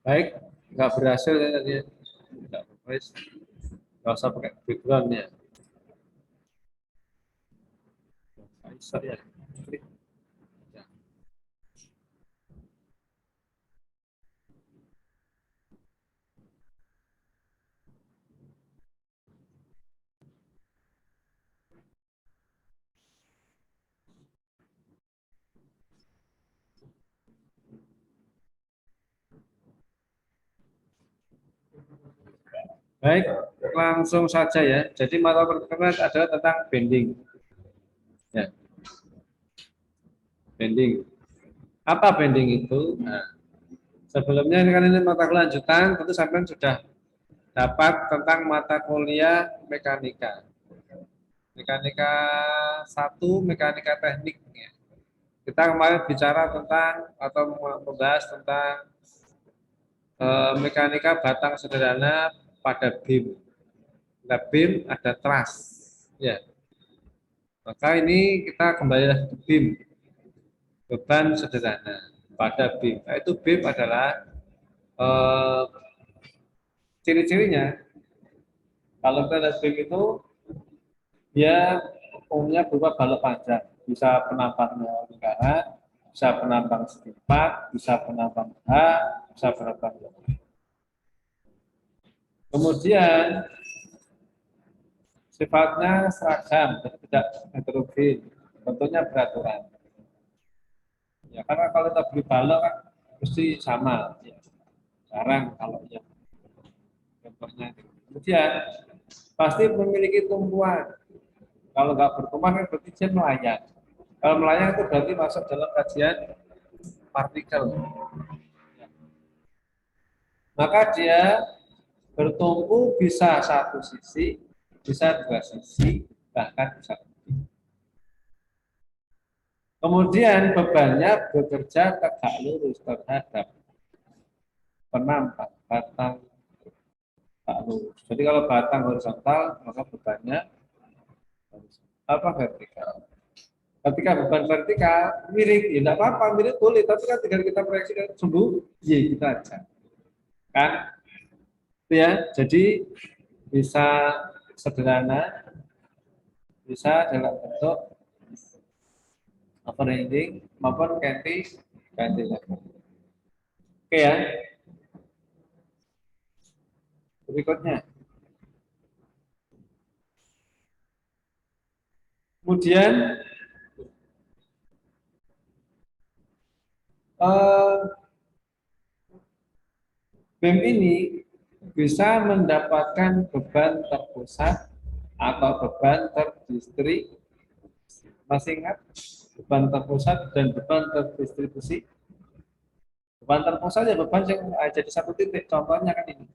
Baik, nggak berhasil ya tadi. Nggak berhasil. Nggak usah pakai backgroundnya. Bisa ya. Baik, langsung saja ya. Jadi mata pertama adalah tentang bending. Ya, bending. Apa bending itu? Nah, sebelumnya ini kan ini mata kelanjutan, tentu sampai sudah dapat tentang mata kuliah mekanika. Mekanika satu, mekanika teknik. Ya. Kita kemarin bicara tentang atau membahas tentang mekanika batang sederhana pada beam. Ada beam, ada truss. Ya. Maka ini kita kembali ke beam, beban sederhana pada beam. Nah, itu beam adalah eh, ciri-cirinya. Kalau kita lihat beam itu dia umumnya berupa balok panjang, bisa penambangnya lingkaran, bisa penambang setipak, bisa penambang H, bisa penambang Y. Kemudian sifatnya seragam, tidak heterogen, bentuknya beraturan. Ya, karena kalau kita beli balok kan mesti sama. Ya. Jarang kalau yang bentuknya. Kemudian pasti memiliki tumpuan. Kalau nggak bertumbuh kan berarti dia melayang. Kalau melayang itu berarti masuk dalam kajian partikel. Maka dia bertumpu bisa satu sisi, bisa dua sisi, bahkan bisa lebih. Kemudian bebannya bekerja tegak lurus terhadap penambang batang tegak lurus. Jadi kalau batang horizontal, maka bebannya apa vertikal. Ketika beban vertikal miring, ya tidak apa-apa, miring boleh, tapi kan tinggal kita proyeksikan sembuh, ya kita aja. Kan? Itu ya, jadi bisa sederhana, bisa dalam bentuk overhanging maupun cantilever. Oke ya, berikutnya. Kemudian BEM ini bisa mendapatkan beban terpusat atau beban terdistribusi. Masih ingat beban terpusat dan beban terdistribusi? Beban terpusat ya beban yang jadi satu titik. Contohnya kan ini.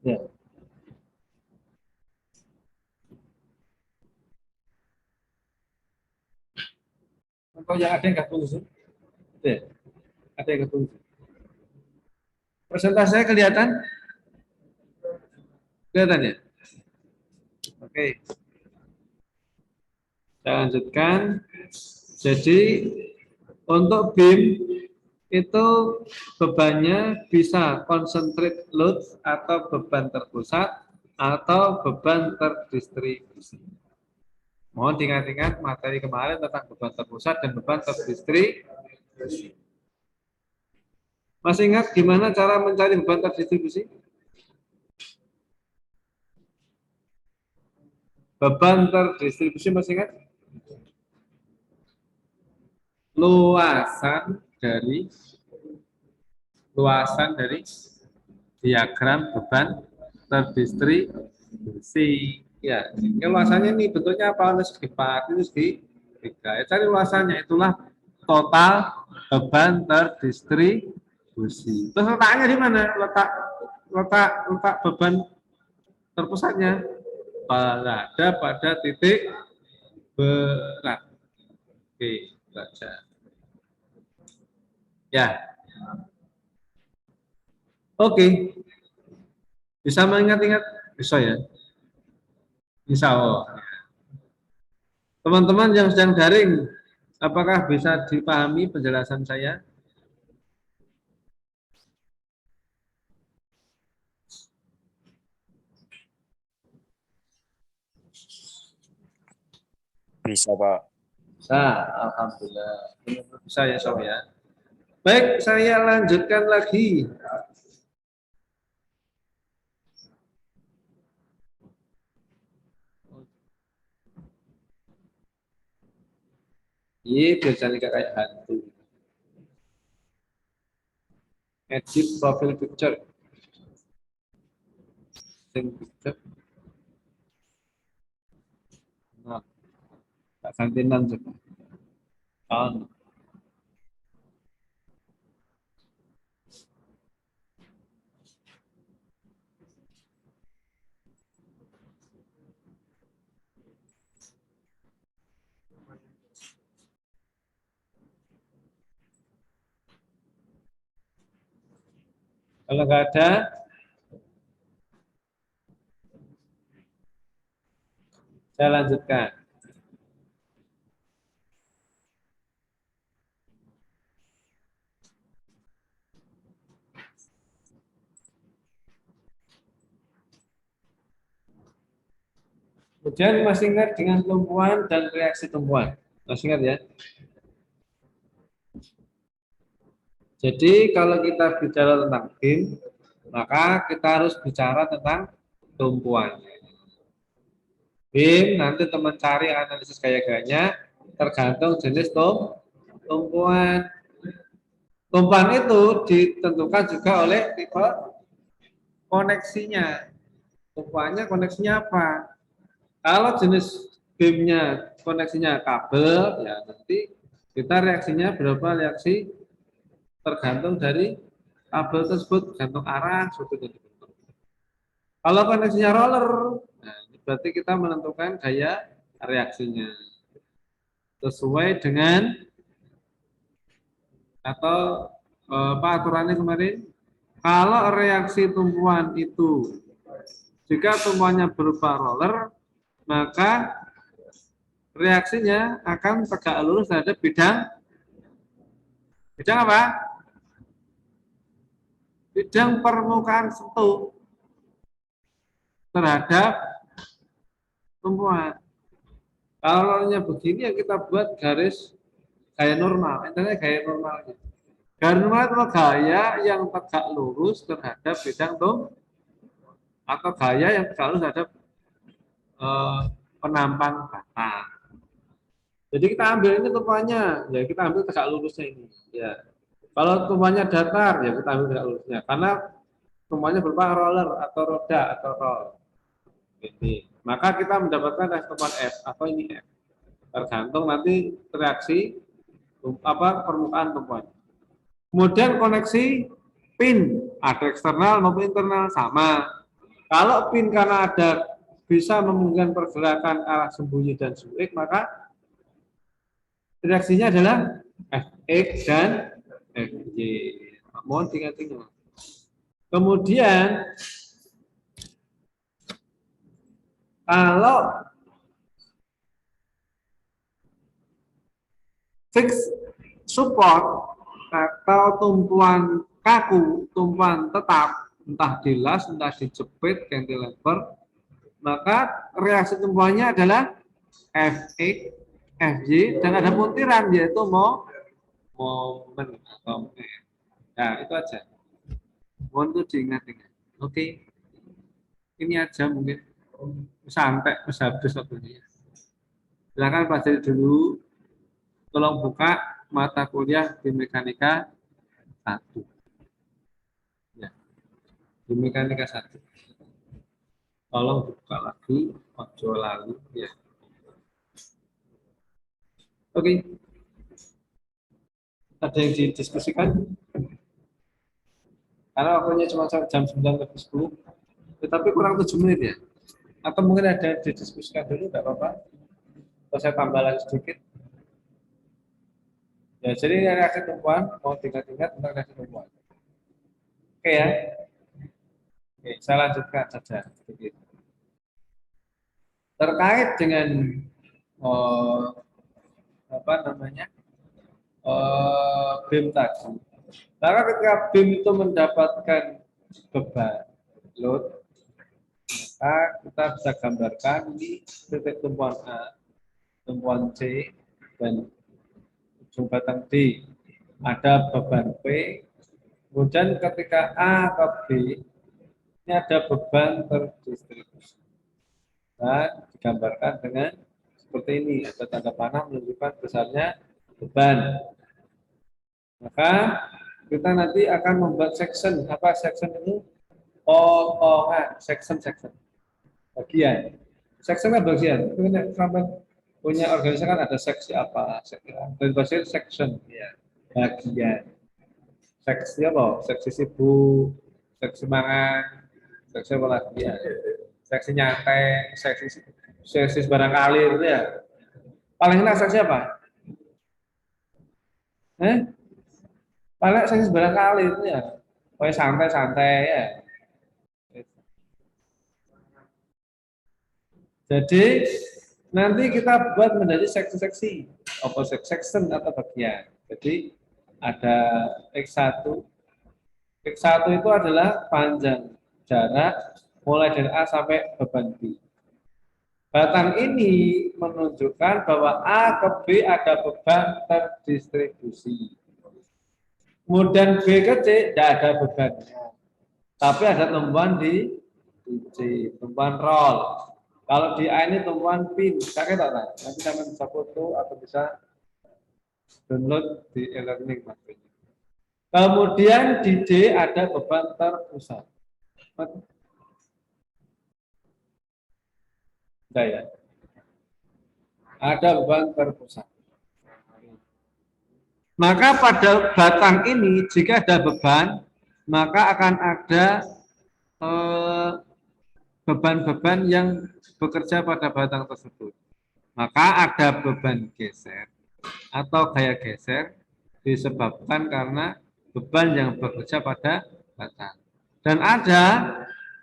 Ya. Untuk yang ada yang nggak tulus, ya. Ada yang nggak tulus. Persentasenya kelihatan? Kelihatan ya? Oke. Saya lanjutkan. Jadi untuk BIM itu bebannya bisa concentrate load atau beban terpusat atau beban terdistribusi. Mohon diingat-ingat materi kemarin tentang beban terpusat dan beban terdistribusi. Masih ingat gimana cara mencari beban terdistribusi? Beban terdistribusi masih ingat? Luasan dari diagram beban terdistribusi. Ya, luasannya ini bentuknya apa? Ini segi 4, ini segi 3. Ya, cari luasannya, itulah total beban terdistribusi. Terus letaknya di mana? Letak beban terpusatnya berada pada titik berat. Oke, baca. Ya, oke. Bisa mengingat-ingat? Bisa ya? Bisa. Oh. Teman-teman yang sedang daring, apakah bisa dipahami penjelasan saya? Bisa, Pak. Bisa, alhamdulillah. Bisa ya, Sob ya. Baik, saya lanjutkan lagi. Ini biasanya kayak hantu. Edit profile picture. Sing picture. Nah, tak ganti nan coba. On. Kalau nggak ada, saya lanjutkan. Kemudian masih ingat dengan tumpuan dan reaksi tumpuan. Masih ingat ya? Jadi kalau kita bicara tentang BIM, maka kita harus bicara tentang tumpuan. BIM nanti teman cari analisis gaya-gayanya tergantung jenis tumpuan. Tumpuan itu ditentukan juga oleh tipe koneksinya. Tumpuannya koneksinya apa? Kalau jenis BIM-nya koneksinya kabel, ya nanti kita reaksinya berapa reaksi tergantung dari kabel tersebut, tergantung arah seperti itu. Kalau koneksinya roller, nah, berarti kita menentukan gaya reaksinya sesuai dengan atau apa aturannya kemarin. Kalau reaksi tumpuan itu jika tumpuannya berupa roller, maka reaksinya akan tegak lurus terhadap bidang apa? Bidang permukaan sentuh terhadap tumpuan. Kalau rollernya begini ya kita buat garis gaya normal, intinya gaya normal. Gaya normal itu gaya yang tegak lurus terhadap bidang atau gaya yang tegak lurus terhadap eh, penampang batang. Jadi kita ambil ini tumpuannya, ya kita ambil tegak lurusnya ini. Ya, kalau tumpuannya datar, ya kita ambil tegak lurusnya. Karena tumpuannya berupa roller atau roda atau roll. Ini. Maka kita mendapatkan tumpuan F atau ini F. Tergantung nanti reaksi apa permukaan tumpuan. Kemudian koneksi pin, ada eksternal maupun internal sama. Kalau pin karena ada bisa memungkinkan pergerakan arah sembunyi dan sulik, maka reaksinya adalah Fx dan Fy. Mohon tinggal-tinggal. Kemudian kalau fix support atau tumpuan kaku, tumpuan tetap, entah dilas, entah dijepit, cantilever, maka reaksi tumpuannya adalah Fx, Fy, dan ada puntiran yaitu momen atau M. Nah, itu aja. Mohon itu diingat-ingat. Oke, ini aja mungkin sampai habis waktunya. Silakan pelajari dulu. Tolong buka mata kuliah di mekanika 1. Ya, di mekanika 1. Tolong buka lagi, ojo lalu ya. Oke, ada yang didiskusikan? Karena waktunya cuma jam 9:10, tetapi kurang 7 menit ya. Atau mungkin ada yang didiskusikan dulu, nggak apa-apa. Atau saya tambah lagi sedikit. Ya, jadi reaksi tumpuan, mau tingkat-tingkat tentang reaksi tumpuan. Oke ya. Oke, saya lanjutkan saja sedikit. Terkait dengan eh, apa namanya BIM tadi. Maka ketika BIM itu mendapatkan beban load, maka kita bisa gambarkan di titik tumpuan A, tumpuan C, dan ujung batang D. Ada beban P, kemudian ketika A ke B, ini ada beban terdistribusi. Dan digambarkan dengan seperti ini, ada tanda panah menunjukkan besarnya beban. Maka kita nanti akan membuat section. Apa section ini? Potongan, section, bagian. Section kan bagian. Itu kan sampai punya organisasi kan ada seksi apa, dan bahasa section, ya, bagian. Seksi apa? Seksi sibuk, seksi mangan, seksi apa lagi ya? Seksi nyantai, seksi barangkali itu ya. Paling enak seksi apa? Paling seksi barangkali itu ya. Pokoknya santai-santai ya. Jadi nanti kita buat menjadi seksi-seksi, opposite section atau bagian. Jadi ada X1. X1 itu adalah panjang jarak mulai dari A sampai beban B. Batang ini menunjukkan bahwa A ke B ada beban terdistribusi. Kemudian B ke C tidak ada bebannya. Tapi ada tumpuan di C, tumpuan roll. Kalau di A ini tumpuan pin, kakek tak lah. Nanti kalian bisa foto atau bisa download di e-learning. Kemudian di D ada beban terpusat. Ada ya? Ada beban terpusat. Maka pada batang ini jika ada beban, maka akan ada beban-beban yang bekerja pada batang tersebut. Maka ada beban geser atau gaya geser disebabkan karena beban yang bekerja pada batang. Dan ada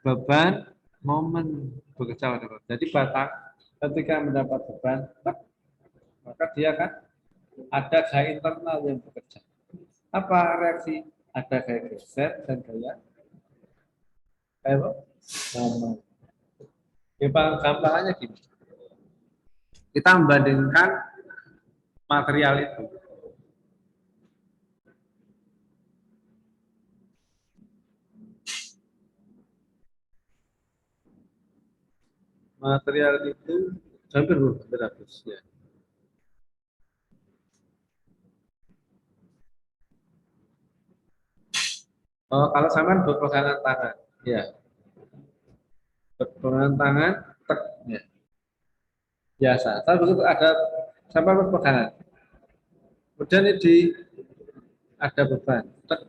beban momen bekerja pada batang. Jadi batang ketika mendapat beban, maka dia kan ada gaya internal yang bekerja. Apa reaksi? Ada gaya geser dan gaya momen. Gampangannya gini. Kita membandingkan material itu. Material itu hampir habis ya. Oh, kalau sama berpegangan tangan, ya. Berpegangan tangan, tek, ya. Biasa. Tapi begitu ada sampai berpegangan. Kemudian ini ada beban, tek.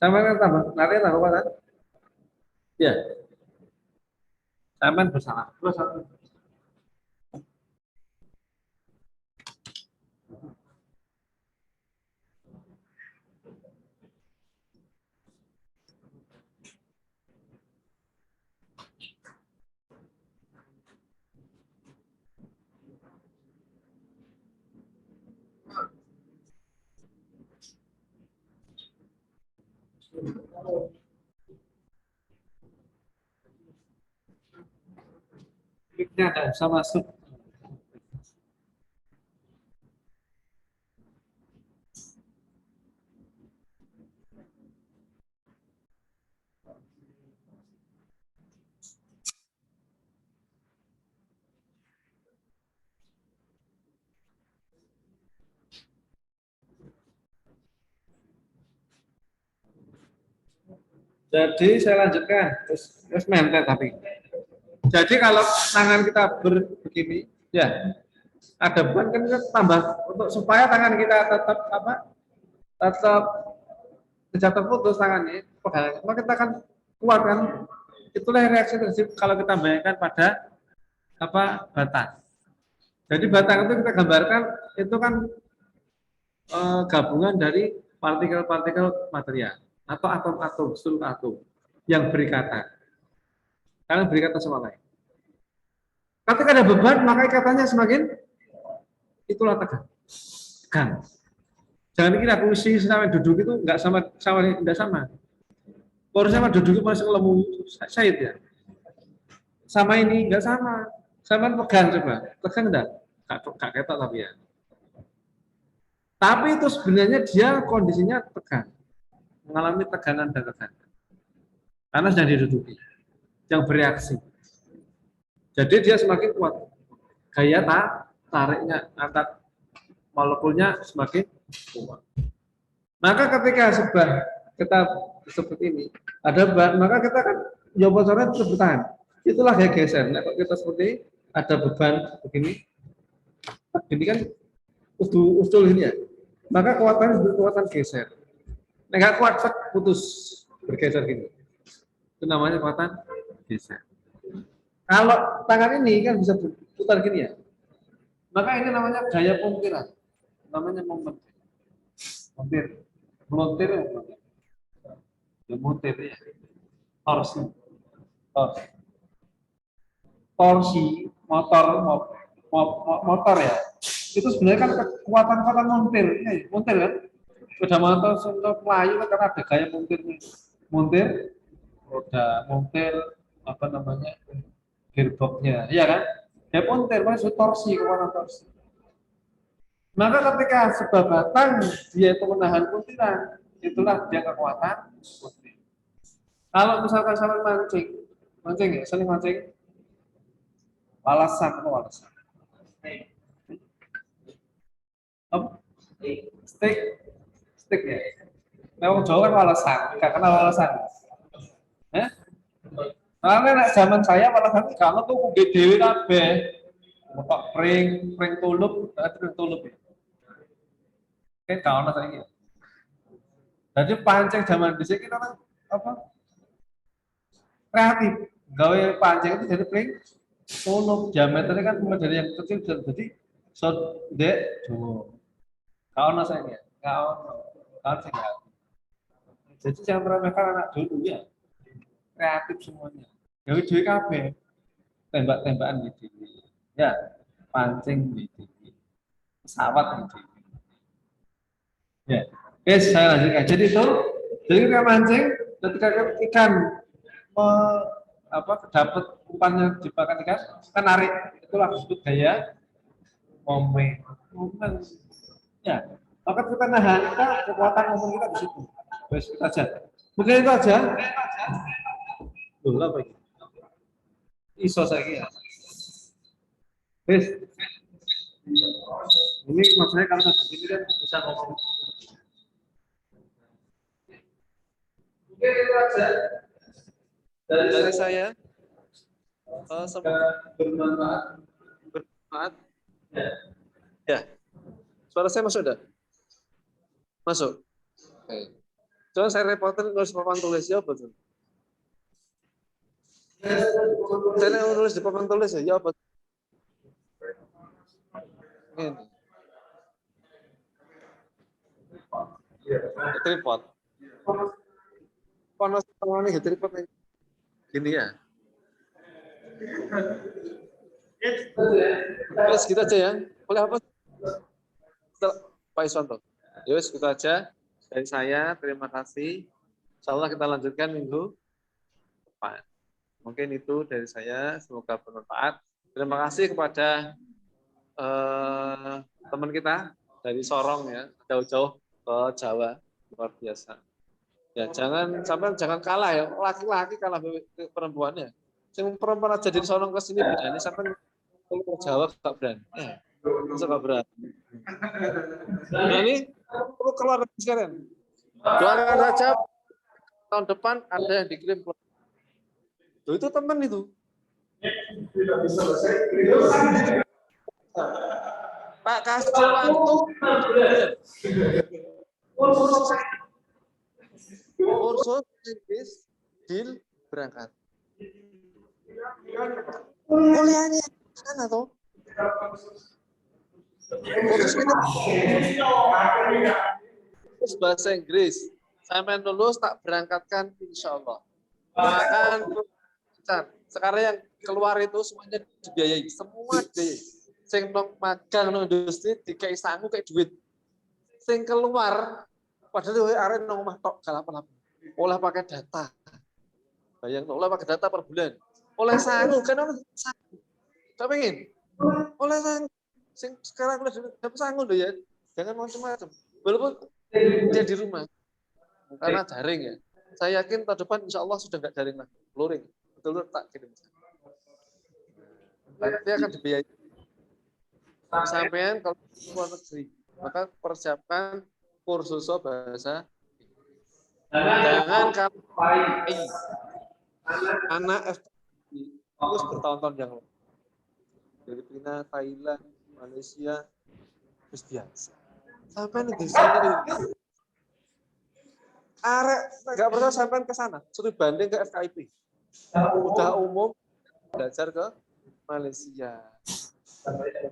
Sama kan tambah, nanti tambah apa kan? Ya, sama bersalah. Terus satu. Kliknya ada bisa masuk. Jadi saya lanjutkan, terus mentet tapi. Jadi kalau tangan kita begini, ya ada beban kan kita tambah untuk supaya tangan kita tetap apa? Tetap tidak terputus tangannya, pegangan. Maka kita akan kuat kan? Itulah reaksi tersebut kalau kita bayangkan pada apa batang. Jadi batang itu kita gambarkan itu kan gabungan dari partikel-partikel material atau atom-atom, struktur atom yang berikatan. Karena berikatan sama lain. Ketika ada beban, maka ikatannya semakin itulah tegang. Tegang. Jangan kira kursi sama duduk itu nggak sama. Kursi sama duduk itu masih lemu Said ya. Sama ini nggak sama. Sama tegang coba. Tegang enggak? Kak ketok tapi ya. Tapi itu sebenarnya dia kondisinya tegang. Mengalami tegangan dan tegangan. Karena sedang diduduki. Yang bereaksi. Jadi dia semakin kuat. Gaya tariknya angkat molekulnya semakin kuat. Maka ketika kita seperti ini ada beban, maka kita kan ya bocornya tetap bertahan. Itulah gaya geser. Nah, kalau kita seperti ada beban begini, kan usul ini ya. Maka kekuatan disebut kekuatan geser. Nah, nggak kuat putus bergeser gini. Itu namanya kekuatan geser. Kalau tangan ini kan bisa putar gini ya. Maka ini namanya gaya puntiran. Namanya momentum. Melontir ya. Muntir ya. Torsi motor ya. Itu sebenarnya kan kekuatan montir kan. Sepeda motor untuk melayu kan karena ada gaya montirnya. Montir, roda, montir, apa namanya, gearboxnya, iya kan? Gaya montir, maksud torsi, kekuatan torsi. Maka ketika sebuah batang dia itu menahan puntiran, itulah dia kekuatan puntir. Kalau misalkan saling mancing ya, saling mancing, walasan. Stick ya. Memang Jawa kan walasan, nggak kenal walasan. Karena zaman saya walasan kalau tuh gede kabeh, motok pring tulup ya. Kayak kawan lagi. Jadi pancing zaman dhisik kita kan apa? Kreatif. Gawe pancing itu jadi pring tulup. Diameternya kan mulai dari yang kecil jadi dek Jawa. Kawan saya kawan saya. Jadi jangan meremehkan anak dulu ya. Kreatif semuanya. Gawe dhewe kabeh. Tembak-tembakan gitu. Ya, pancing gitu. Pesawat gitu. Ya. Oke, saya lanjutkan. Jadi ketika mancing, ketika ikan dapat umpannya jebakan ikan, kan narik. Itulah disebut gaya momen. Ya. Maka kita nahan, kekuatan momen kita di situ. Wes kita aja. Mungkin itu aja. Loh, apa ini? Iso saya ya. Wes. Ini maksudnya kalau begini kan bisa ngomong. Mungkin itu aja dari saya. Semoga bermanfaat. Ya. Suara saya masuk dah? Masuk. Oke. Coba saya reporter nulis papan tulis ya betul. Saya nulis di papan tulis ya betul. Ini. Tripod. Panas ini tripod ini. Gini ya. Terus kita aja ya. Boleh apa? Pak Iswanto. Yus, itu aja dari saya. Terima kasih. Insyaallah kita lanjutkan minggu depan. Mungkin itu dari saya. Semoga bermanfaat. Terima kasih kepada teman kita dari Sorong ya, jauh-jauh ke Jawa, luar biasa. Ya jangan kalah ya, laki-laki kalah perempuannya. Yang perempuan aja dari Sorong ke sini berani, sampai ke Jawa gak berani. Gak berani. Nah ini perlu keluar sekalian. Doakan saja tahun depan ada yang dikirim keluar. Itu teman itu. Pak kasih waktu kursus Inggris deal berangkat. Kuliahnya sana tuh. Kursus bahasa Inggris. Sampai lulus tak berangkatkan insya Allah. Makan sekarang yang keluar itu semuanya dibiayai, semua dibiayai. sing nang magang nang industri dikai sangu kayak duit. Sing keluar padahal arek nang omah tok galap-galap. Oleh pakai data. Bayang oleh pakai data per bulan. Oleh sangu kan oleh sangu. Tak pengen. Oleh sangu. Sing sekarang udah dapat sangu loh ya. Jangan macam-macam. Walaupun dia di rumah. Karena daring ya. Saya yakin tahun depan insya Allah sudah nggak daring lagi. Luring. Betul tak kirim. Nanti akan dibiayai. Sampean kalau ke luar negeri, maka persiapkan kursus bahasa. Jangan kalau anak FTI terus bertahun-tahun yang lalu. Filipina, Thailand, Malaysia, terus biasa. Sampai di sana arek nggak pernah sampai ke sana, suruh banding ke FKIP. Udah umum belajar ke Malaysia.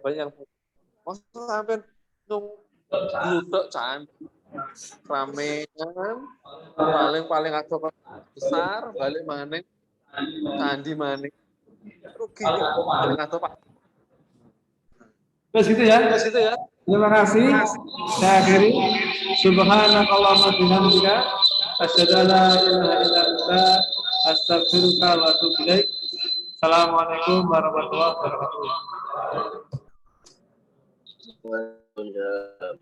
Banyak yang masa sampai nung glutok cantik, ramean, paling agak besar, balik maning, candi maning, rugi paling agak pak. Terus gitu ya. Terus itu ya. Terima kasih. Saya akhiri. Subhanakallahumma bihamdika asyhadu an la ilaha illa anta astaghfiruka wa atubu ilaik. Assalamualaikum warahmatullahi wabarakatuh. Waalaikumsalam.